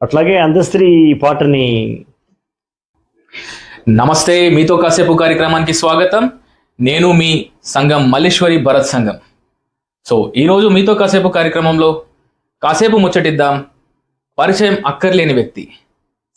అట్లాగే అందస్త్రీ పాటని. నమస్తే, మీతో కాసేపు కార్యక్రమానికి స్వాగతం. నేను మీ సంఘం మల్లేశ్వరి భరత్ సంఘం. సో ఈరోజు మీతో కాసేపు కార్యక్రమంలో కాసేపు ముచ్చటిద్దాం. పరిచయం అక్కర్లేని వ్యక్తి,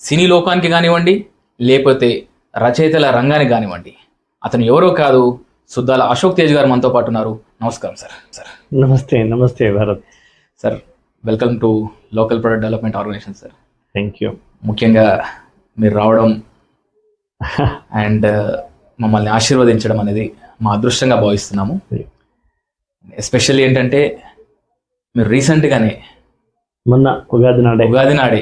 సినీ లోకానికి కానివ్వండి, లేకపోతే రచయితల రంగానికి కానివ్వండి, అతను ఎవరో కాదు, సుద్దాల అశోక్ తేజ్ గారు మనతో పాటు ఉన్నారు. నమస్కారం సార్. నమస్తే నమస్తే Bharat sir, welcome to local product development organisation sir. Thank you. ముఖ్యంగా మీరు రావడం అండ్ మమ్మల్ని ఆశీర్వదించడం అనేది మా అదృష్టంగా భావిస్తున్నాము. ఎస్పెషల్లీ ఏంటంటే మీరు రీసెంట్గానే మొన్న ఉగాది నాడే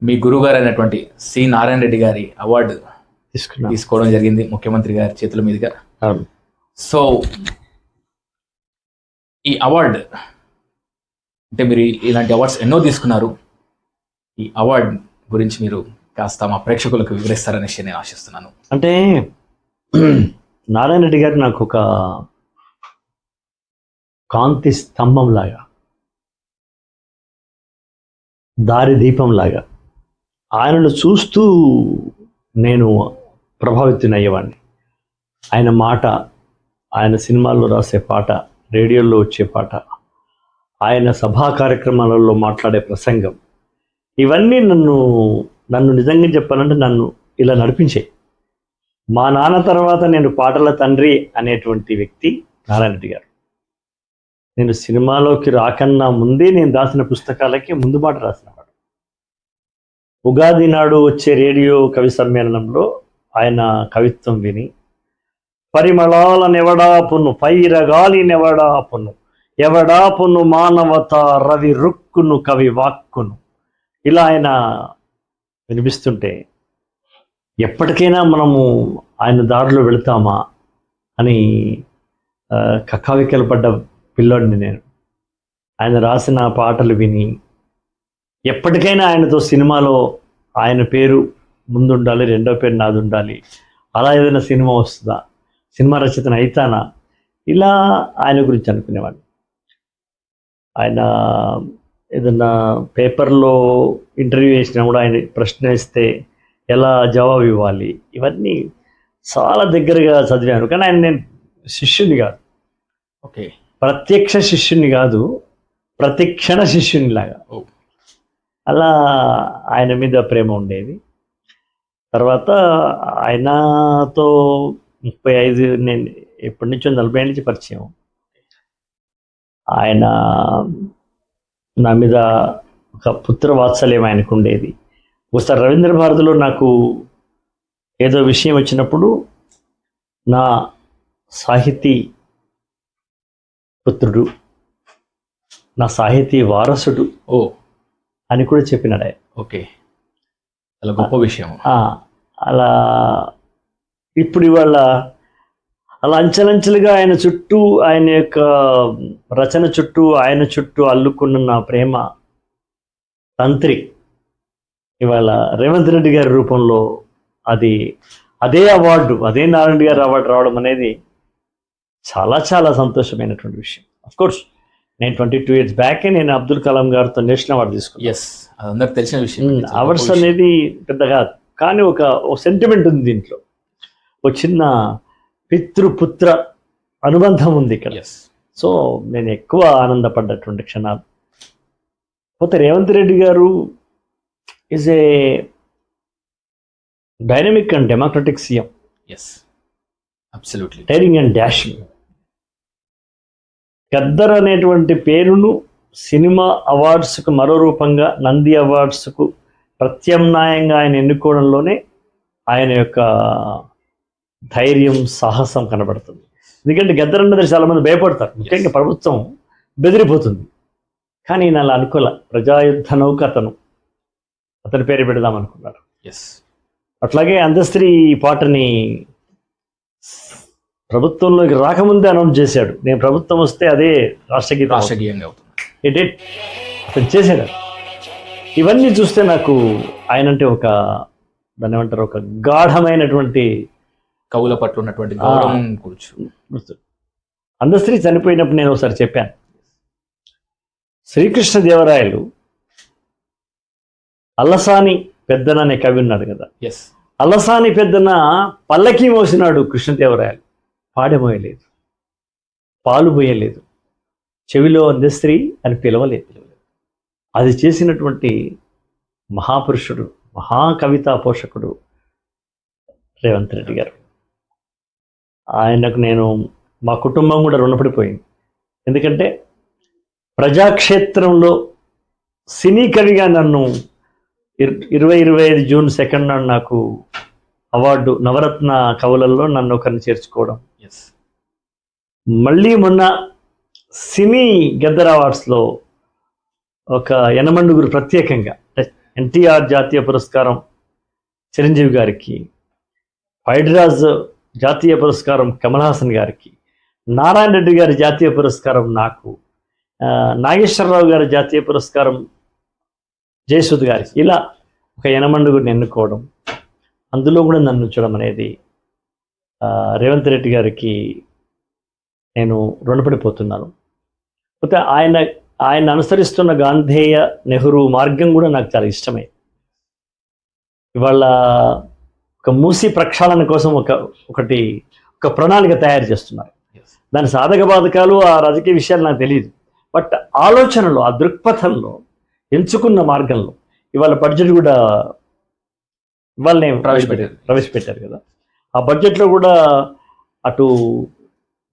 మీ గురువు గారు అయినటువంటి సి నారాయణ రెడ్డి గారి అవార్డు తీసుకోవడం జరిగింది, ముఖ్యమంత్రి గారి చేతుల మీదుగా. సో ఈ అవార్డు అంటే మీరు ఇలాంటి అవార్డ్స్ ఎన్నో తీసుకున్నారు. ఈ అవార్డు గురించి మీరు కాస్త మా ప్రేక్షకులకు వివరిస్తారనేసి నేను ఆశిస్తున్నాను. అంటే నారాయణ రెడ్డి గారు నాకు ఒక కాంతి స్తంభం లాగా, దారి దీపం లాగా, ఆయనను చూస్తూ నేను ప్రభావితం అయ్యేవాడిని. ఆయన మాట, ఆయన సినిమాల్లో రాసే పాట, రేడియోలో వచ్చే పాట, ఆయన సభా కార్యక్రమాలలో మాట్లాడే ప్రసంగం, ఇవన్నీ నన్ను నిజంగా చెప్పాలంటే నన్ను ఇలా నడిపించాయి. మా నాన్న తర్వాత నేను పాటల తండ్రి అనేటువంటి వ్యక్తి నారాయణ రెడ్డి గారు. నేను సినిమాలోకి రాకన్నా ముందే నేను రాసిన పుస్తకాలకి ముందు మాట రాసినవాడు. ఉగాది నాడు వచ్చే రేడియో కవి సమ్మేళనంలో ఆయన కవిత్వం విని, పరిమళాల నెవడాపును పైరగాలి నెవడాపును ఎవడాపును మానవత రవి రుక్కును కవి వాక్కును, ఇలా ఆయన వినిపిస్తుంటే ఎప్పటికైనా మనము ఆయన దారిలో వెళతామా అని కక్కావికలు పడ్డ పిల్లోడిని నేను. ఆయన రాసిన పాటలు విని ఎప్పటికైనా ఆయనతో సినిమాలో ఆయన పేరు ముందుండాలి, రెండో పేరు నాది ఉండాలి, అలా ఏదైనా సినిమా వస్తుందా, సినిమా రచయితను అయితానా, ఇలా ఆయన గురించి అనుకునేవాడిని. ఆయన ఏదన్నా పేపర్లో ఇంటర్వ్యూ చేసినా కూడా ఆయన ప్రశ్న ఇస్తే ఎలా జవాబు ఇవ్వాలి, ఇవన్నీ చాలా దగ్గరగా చదివాను. కానీ ఆయన నేను శిష్యుని కాదు, ఓకే, ప్రత్యక్ష శిష్యుని కాదు, ప్రతిక్షణ శిష్యుని లాగా. అలా ఆయన మీద ప్రేమ ఉండేది. తర్వాత ఆయనతో 35 నేను ఎప్పటి నుంచో 40 నుంచి పరిచయం. ఆయన నా మీద ఒక పుత్ర వాత్సల్యం ఆయనకు ఉండేది. ఒకసారి రవీంద్ర భారతిలో నాకు ఏదో విషయం వచ్చినప్పుడు నా సాహితీ పుత్రుడు, నా సాహితీ వారసుడు అని కూడా చెప్పినాడు ఆయన. ఓకే, చాలా గొప్ప విషయం. అలా ఇప్పుడు ఇవాళ అలా అంచెలంచెలుగా ఆయన చుట్టూ, ఆయన యొక్క రచన చుట్టూ, ఆయన చుట్టూ అల్లుకున్న నా ప్రేమ తంత్రి ఇవాళ రేవంత్ రెడ్డి గారి రూపంలో అదే అవార్డు, అదే నారాయణ రెడ్డి గారి అవార్డు రావడం అనేది చాలా చాలా సంతోషమైనటువంటి విషయం. అఫ్కోర్స్ నేను 22 years బ్యాకే నేను అబ్దుల్ కలాం గారితో నేషనల్ అవార్డు తీసుకున్నాను. ఎస్, అది అందరికి తెలిసిన విషయం. అవార్డ్స్ అనేది పెద్దగా కానీ ఒక సెంటిమెంట్ ఉంది దీంట్లో, ఒక చిన్న పితృపుత్ర అనుబంధం ఉంది ఇక్కడ. సో నేను ఎక్కువ ఆనందపడ్డటువంటి క్షణాలు. పోతే రేవంత్ రెడ్డి గారు is a dynamic and democratic CM. Absolutely daring and dashing. Gaddar అనేటువంటి పేరును సినిమా అవార్డ్స్కు మరో రూపంగా నంది అవార్డ్స్కు ప్రత్యామ్నాయంగా ఆయన ఎన్నుకోవడంలోనే ఆయన యొక్క ధైర్యం, సాహసం కనబడుతుంది. ఎందుకంటే గద్దర్ అన్నది చాలామంది భయపడతారు, ముఖ్యంగా ప్రభుత్వం బెదిరిపోతుంది. కానీ నేను అలా అనుకోలే. ప్రజాయుద్ధ నౌక అతని పేరు పెడదామనుకున్నాడు. అట్లాగే అందస్త్రీ పాటని ప్రభుత్వంలోకి రాకముందే అనౌన్స్ చేశాడు. నేను ప్రభుత్వం వస్తే అదే రాష్ట్రగీతంగా అవుతుంది. అతను చేశాడు. ఇవన్నీ చూస్తే నాకు ఆయన అంటే దాన్ని ఏమంటారు, ఒక గాఢమైనటువంటి కవుల పట్ల ఉన్నటువంటి గౌరవం గుర్తు. అందస్త్రీ చనిపోయినప్పుడు నేను ఒకసారి చెప్పాను, శ్రీకృష్ణదేవరాయలు అల్లసాని పెద్దన అనే కవి ఉన్నాడు కదా, ఎస్. అల్లసాని పెద్దన పల్లకి మోసినాడు కృష్ణదేవరాయలు, పాడెమోయలేదు, పాలు పోయలేదు, చెవిలో అందస్త్రీ అని పిలవలేదు. అది చేసినటువంటి మహాపురుషుడు, మహాకవితా పోషకుడు రేవంత్ రెడ్డి గారు. ఆయనకు నేను, మా కుటుంబం కూడా రుణపడిపోయింది. ఎందుకంటే ప్రజాక్షేత్రంలో సినీ కవిగా నన్ను 25 జూన్ 2 నాడు నాకు అవార్డు, నవరత్న కవులలో నన్ను ఒకరిని చేర్చుకోవడం, ఎస్. మళ్ళీ మొన్న సినీ గద్దర్ అవార్డ్స్లో ఒక యనమండుగురు ప్రత్యేకంగా ఎన్టీఆర్ జాతీయ పురస్కారం చిరంజీవి గారికి, హైడ్రాజ్ జాతీయ పురస్కారం కమల్ హాసన్ గారికి, నారాయణ రెడ్డి గారి జాతీయ పురస్కారం నాకు, నాగేశ్వరరావు గారి జాతీయ పురస్కారం జయసుద్ గారికి, ఇలా ఒక యనమండుగురిని ఎన్నుకోవడం, అందులో కూడా నన్ను ఉంచడం అనేది రేవంత్ రెడ్డి గారికి నేను రుణపడిపోతున్నాను. అయితే ఆయన అనుసరిస్తున్న గాంధేయ నెహ్రూ మార్గం కూడా నాకు చాలా ఇష్టమే. ఇవాళ ఒక మూసి ప్రక్షాళన కోసం ఒక ప్రణాళిక తయారు చేస్తున్నారు. దాని సాధక బాధకాలు, ఆ రాజకీయ విషయాలు నాకు తెలియదు. బట్ ఆలోచనలో, ఆ దృక్పథంలో, ఎంచుకున్న మార్గంలో ఇవాళ బడ్జెట్ కూడా ఇవాళనే ప్రవేశపెట్టారు కదా. ఆ బడ్జెట్లో కూడా అటు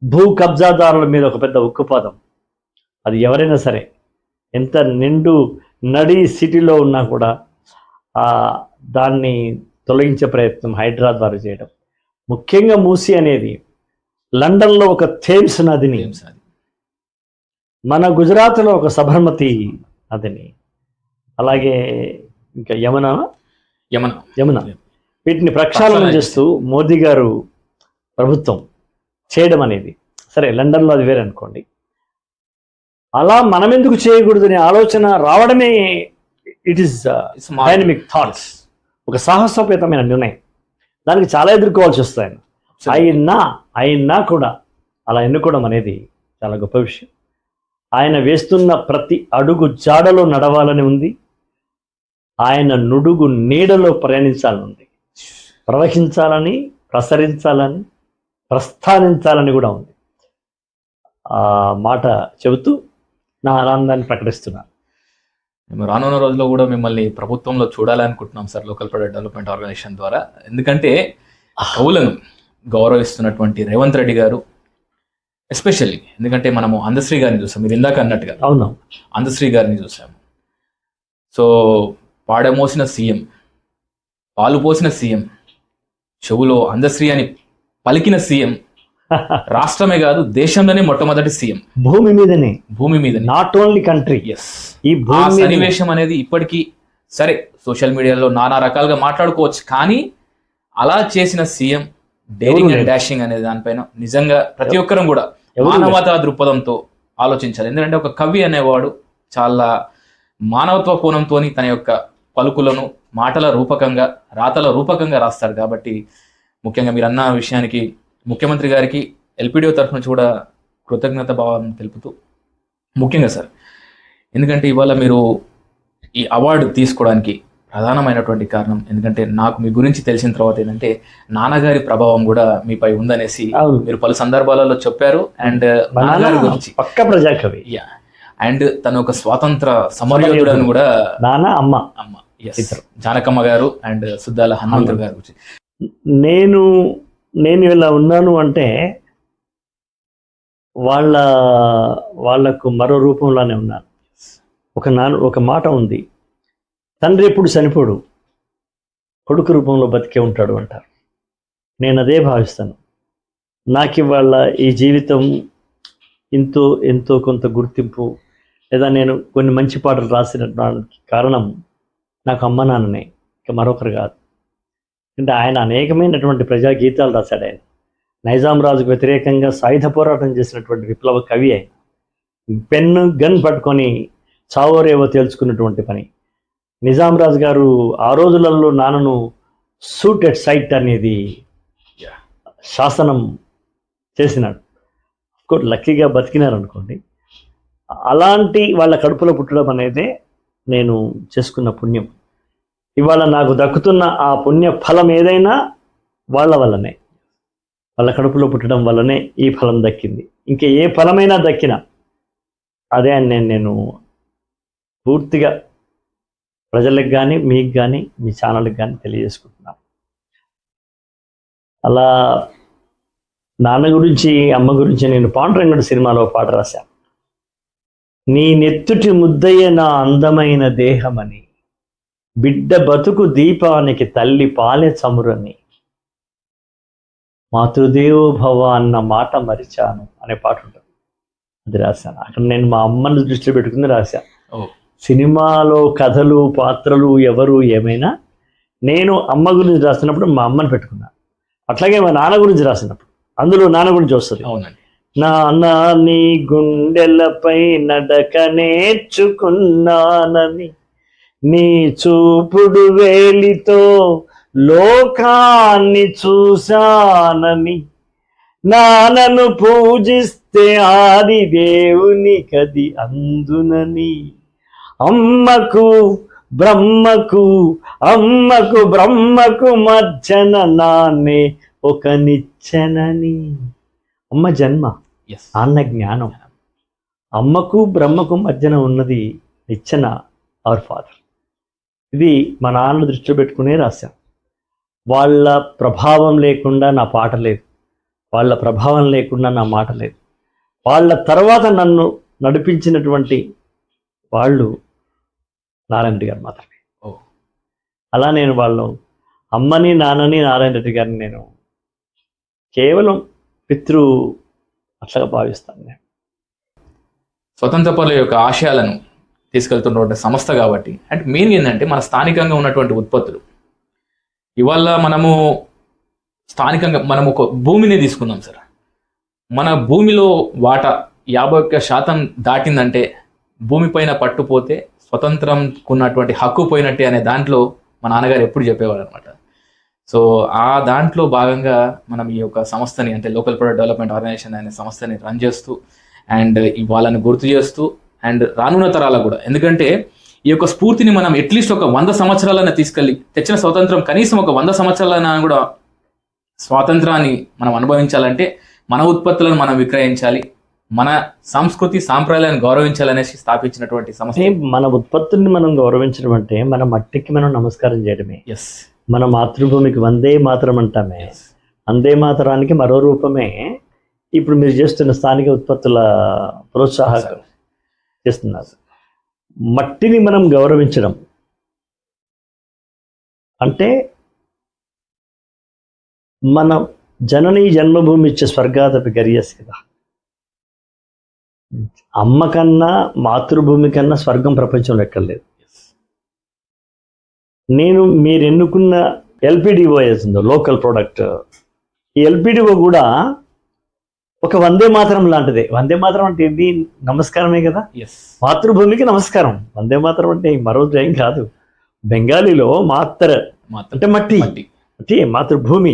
భూ కబ్జాదారుల మీద ఒక పెద్ద ఉక్కుపాదం, అది ఎవరైనా సరే ఎంత నిండు నడి సిటీలో ఉన్నా కూడా దాన్ని తొలగించే ప్రయత్నం హైడ్రా ద్వారా చేయడం. ముఖ్యంగా మూసి అనేది లండన్లో ఒక థేమ్స్ నదిని, మన గుజరాత్లో ఒక సబర్మతి నదిని, అలాగే ఇంకా యమున వీటిని ప్రక్షాళన చేస్తూ మోదీ గారు ప్రభుత్వం చేయడం అనేది, సరే లండన్లో అది వేరే అనుకోండి, అలా మనం ఎందుకు చేయకూడదనే ఆలోచన రావడమే ఇట్ ఈస్ డైనమిక్ థాట్స్, ఒక సాహసోపేతమైన నిర్ణయం. దానికి చాలా ఎదుర్కోవాల్సి వస్తాయి. అయినా కూడా అలా ఎన్నుకోవడం అనేది చాలా గొప్ప విషయం. ఆయన వేస్తున్న ప్రతి అడుగు జాడలో నడవాలని ఉంది, ఆయన నుడుగు నీడలో ప్రయాణించాలని ఉంది, ప్రవహించాలని, ప్రసరించాలని, ప్రస్థానించాలని కూడా ఉంది. ఆ మాట చెబుతూ నా ఆనందాన్ని ప్రకటిస్తున్నాను. మేము రానున్న రోజుల్లో కూడా మిమ్మల్ని ప్రభుత్వంలో చూడాలనుకుంటున్నాం sir, local product development organisation ద్వారా. ఎందుకంటే కవులను గౌరవిస్తున్నటువంటి రేవంత్ రెడ్డి గారు ఎస్పెషల్లీ, ఎందుకంటే మనము అందశ్రీ గారిని చూసాం, మీరు ఇందాక అన్నట్టుగా. అవును, అందశ్రీ గారిని చూసాము. సో పాడమోసిన సీఎం, పాలు పోసిన సీఎం, చెవులో అందశ్రీ అని పలికిన సీఎం, రాష్ట్రమే కాదు దేశంలోనే మొట్టమొదటి సీఎం, భూమి మీద, నాట్ ఓన్లీ కంట్రీ. ఎస్. ఈ సన్నివేశం అనేది ఇప్పటికీ సరే సోషల్ మీడియాలో నానా రకాలుగా మాట్లాడుకోవచ్చు, కానీ అలా చేసిన సీఎం డేరింగ్ అండ్ డాషింగ్ అనే దానిపైన నిజంగా ప్రతి ఒక్కరం కూడా మానవతా దృక్పథంతో ఆలోచించాలి. ఎందుకంటే ఒక కవి అనేవాడు చాలా మానవత్వ కోణంతో తన యొక్క పలుకులను మాటల రూపకంగా, రాతల రూపకంగా రాస్తాడు. కాబట్టి ముఖ్యంగా మీరు అన్న విషయానికి ముఖ్యమంత్రి గారికి ఎల్పిడిఓ తరఫు నుంచి కూడా కృతజ్ఞత భావాలను తెలుపుతూ, ముఖ్యంగా సార్ ఎందుకంటే ఇవాళ మీరు ఈ అవార్డు తీసుకోవడానికి ప్రధానమైనటువంటి కారణం, ఎందుకంటే నాకు మీ గురించి తెలిసిన తర్వాత ఏంటంటే నాన్నగారి ప్రభావం కూడా మీపై ఉందనేసి మీరు పలు సందర్భాలలో చెప్పారు. అండ్ నాన్నగారి గురించి పక్క ప్రజాకవి, అండ్ తను ఒక స్వాతంత్ర సమరయోధుడు అని కూడా, అమ్మ జానకమ్మ గారు అండ్ సుద్దాల హనుమంతుడు గారు గురించి. నేను ఇలా ఉన్నాను అంటే వాళ్లకు మరో రూపంలోనే ఉన్నాను. ఒక మాట ఉంది, తండ్రి ఎప్పుడు చనిపోడు, కొడుకు రూపంలో బతికే ఉంటాడు అంటారు. నేను అదే భావిస్తాను. నాకు ఇవాళ ఈ జీవితం ఎంతో కొంత గుర్తింపు, లేదా నేను కొన్ని మంచి పాటలు రాసినడానికి కారణం నాకు అమ్మ నాన్ననే, ఇక మరొకరు కాదు. అంటే ఆయన అనేకమైనటువంటి ప్రజా గీతాలు రాశాడు. ఆయన నైజాం రాజుకు వ్యతిరేకంగా సాయుధ పోరాటం చేసినటువంటి విప్లవ కవి. ఆయన పెన్ను గన్ పట్టుకొని చావోరేవో తేల్చుకున్నటువంటి పని. నిజాం రాజు గారు ఆ రోజులలో నాన్నను షూట్ ఎట్ సైట్ అనేది శాసనం చేసినాడు. లక్కీగా బతికినారు అనుకోండి. అలాంటి వాళ్ళ కడుపులో పుట్టడం అనేదే నేను చేసుకున్న పుణ్యం. ఇవాళ నాకు దక్కుతున్న ఆ పుణ్య ఫలం ఏదైనా వాళ్ళ వల్లనే, వాళ్ళ కడుపులో పుట్టడం వల్లనే ఈ ఫలం దక్కింది. ఇంకా ఏ ఫలమైనా దక్కినా అదే అని నేను పూర్తిగా ప్రజలకు కానీ మీకు కానీ మీ ఛానల్కి కానీ తెలియజేసుకుంటున్నాను. అలా నాన్న గురించి అమ్మ గురించి నేను పాండురంగడు సినిమాలో పాట రాశాను. నీ నెత్తుటి ముద్దయ్య నా అందమైన దేహమని, బిడ్డ బతుకు దీపానికి తల్లి పాలె చమురని, మాతృదేవో భవ అన్న మాట మరిచాను అనే పాట ఉంటుంది. అది రాశాను. అక్కడ నేను మా అమ్మని దృష్టిలో పెట్టుకుని రాశాను. సినిమాలో కథలు పాత్రలు ఎవరు ఏమైనా నేను అమ్మ గురించి రాసినప్పుడు మా అమ్మని పెట్టుకున్నాను. అట్లాగే మా నాన్న గురించి రాసినప్పుడు అందులో నాన్న గురించి వస్తుంది. అవునండి. నాన్న నీ గుండెలపై నడక నేర్చుకున్నానని, నీ చూపుడు వేలితో లోకాన్ని చూశానని, నాన్నను పూజిస్తే ఆది దేవుని కది అందునని, అమ్మకు బ్రహ్మకు మధ్యన నాన్నే ఒక నిచ్చెనని. అమ్మ జన్మ, నాన్న జ్ఞానం. అమ్మకు బ్రహ్మకు మధ్యన ఉన్నది నిచ్చెన, అవర్ ఫాదర్. ఇది మా నాన్న దృష్టిలో పెట్టుకునే రాశాం. వాళ్ళ ప్రభావం లేకుండా నా పాట లేదు, వాళ్ళ ప్రభావం లేకుండా నా మాట లేదు. వాళ్ళ తర్వాత నన్ను నడిపించినటువంటి వాళ్ళు నారాయణ రెడ్డి గారు మాత్రమే. అలా నేను వాళ్ళు అమ్మని నాన్నని నారాయణ రెడ్డి గారిని నేను కేవలం పితృ అట్లా భావిస్తాను. నేను స్వతంత్ర పనుల యొక్క ఆశయాలను తీసుకెళ్తున్నటువంటి సంస్థ కాబట్టి, అంటే మెయిన్ ఏంటంటే మన స్థానికంగా ఉన్నటువంటి ఉత్పత్తులు. ఇవాళ మనము స్థానికంగా మనం ఒక భూమిని తీసుకుందాం సార్. మన భూమిలో వాటా 51% దాటిందంటే భూమిపైన పట్టుపోతే స్వతంత్రం ఉన్నటువంటి హక్కు పోయినట్టే అనే దాంట్లో మా నాన్నగారు ఎప్పుడు చెప్పేవారు అనమాట. సో ఆ దాంట్లో భాగంగా మనం ఈ యొక్క సంస్థని, అంటే లోకల్ ప్రొడక్ట్ డెవలప్మెంట్ ఆర్గనైజేషన్ అనే సంస్థని రన్ చేస్తూ అండ్ వాళ్ళని గుర్తు చేస్తూ అండ్ రానున్న తరాలకు కూడా, ఎందుకంటే ఈ యొక్క స్ఫూర్తిని మనం అట్లీస్ట్ ఒక 100 సంవత్సరాలైనా తీసుకెళ్ళి, తెచ్చిన స్వతంత్రం కనీసం ఒక 100 సంవత్సరాలైనా కూడా స్వాతంత్రాన్ని మనం అనుభవించాలంటే మన ఉత్పత్తులను మనం విక్రయించాలి, మన సంస్కృతి సాంప్రదాయాలను గౌరవించాలనేసి స్థాపించినటువంటి సంస్థ. మన ఉత్పత్తుల్ని మనం గౌరవించడం అంటే మన మట్టికి మనం నమస్కారం చేయడమే. మన మాతృభూమికి వందే మాతరం అంటామే. వందే మాతరానికి మరో రూపమే ఇప్పుడు మీరు చేస్తున్న స్థానిక ఉత్పత్తుల ప్రోత్సాహం చేస్తున్నారు. మట్టిని మనం గౌరవించడం అంటే మన జననీ జన్మభూమి ఇచ్చే స్వర్గాదపి గరియస్ కదా. అమ్మ కన్నా మాతృభూమి కన్నా స్వర్గం ప్రపంచంలో ఎక్కర్లేదు. నేను మీరు ఎన్నుకున్న ఎల్పిడిఓ ఏదో లోకల్ ప్రోడక్ట్, ఈ ఎల్పిడిఓ కూడా ఒక వందే మాతరం లాంటిదే. వందే మాతరం అంటే ఏంటి? నమస్కారమే కదా. మాతృభూమికి నమస్కారం. వందే మాతరం అంటే మరో ఏం కాదు. బెంగాలీలో మాతర అంటే మట్టి, అంటే మాతృభూమి.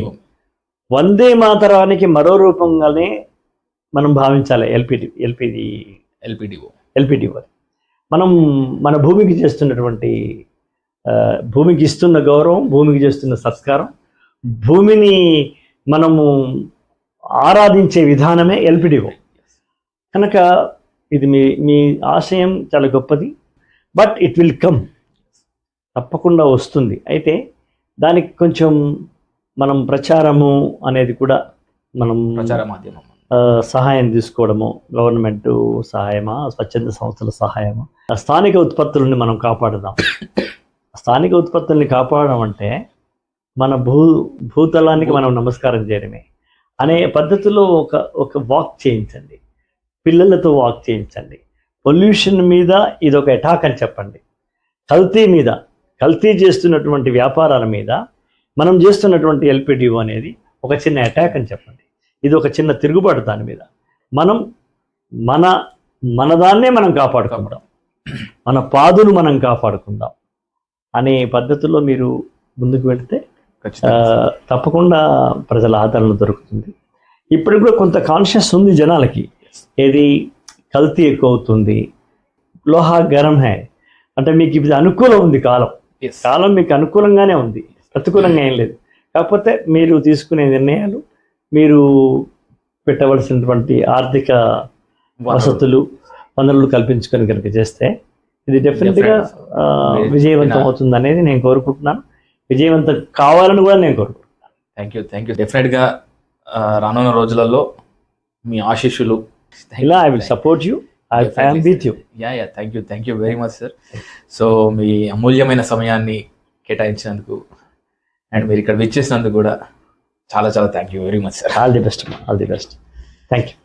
వందే మాతరానికి మరో రూపంగానే మనం భావించాలి ఎల్పిడిఓ. మనం మన భూమికి చేస్తున్నటువంటి భూమికి ఇస్తున్న గౌరవం, భూమికి చేస్తున్న సత్కారం, భూమిని మనము ఆరాధించే విధానమే ఎల్పిడిఓ. కనుక ఇది మీ ఆశయం చాలా గొప్పది. బట్ ఇట్ విల్ కమ్, తప్పకుండా వస్తుంది. అయితే దానికి కొంచెం మనం ప్రచారము అనేది కూడా మనం ప్రచార మాధ్యమం సహాయం తీసుకోవడము, గవర్నమెంట్ సహాయమా, స్వచ్ఛంద సంస్థల సహాయమా, స్థానిక ఉత్పత్తులని మనం కాపాడుదాం. స్థానిక ఉత్పత్తుల్ని కాపాడడం అంటే మన భూతలానికి మనం నమస్కారం చేయడమే అనే పద్ధతిలో ఒక వాక్ చేయించండి, పిల్లలతో వాక్ చేయించండి. పొల్యూషన్ మీద ఇది ఒక అటాక్ అని చెప్పండి. కల్తీ చేస్తున్నటువంటి వ్యాపారాల మీద మనం చేస్తున్నటువంటి ఎల్పిడిఓ అనేది ఒక చిన్న అటాక్ అని చెప్పండి. ఇది ఒక చిన్న తిరుగుబాటు దాని మీద. మనం మనదాన్నే మనం కాపాడుకుందాం, మన పాదును మనం కాపాడుకుందాం అనే పద్ధతిలో మీరు ముందుకు వెళితే తప్పకుండా ప్రజల ఆదరణ దొరుకుతుంది. ఇప్పుడు కూడా కొంత కాన్షియస్ ఉంది జనాలకి. ఏది కల్తీ ఎక్కువ అవుతుంది, లోహా గరం హై అంటే మీకు ఇది అనుకూలం ఉంది కాలం. Yes. కాలం మీకు అనుకూలంగానే ఉంది, ప్రతికూలంగా ఏం లేదు. కాకపోతే మీరు తీసుకునే నిర్ణయాలు, మీరు పెట్టవలసినటువంటి ఆర్థిక వసతులు, వనరులు కల్పించుకొని కనుక చేస్తే ఇది డెఫినెట్గా విజయవంతం అవుతుంది అనేది నేను కోరుకుంటున్నాను. విజయవంతం కావాలని కూడా నేను కోరుకుంటున్నాను. Thank you. డెఫినెట్గా రానున్న రోజులలో మీ ఆశీస్సులు. ఇలా I will support you, I am with you. Thank you very much sir. So మీ అమూల్యమైన సమయాన్ని కేటాయించినందుకు అండ్ మీరు ఇక్కడ విచ్చేసినందుకు కూడా చాలా చాలా thank you very much sir. All the best. Thank you.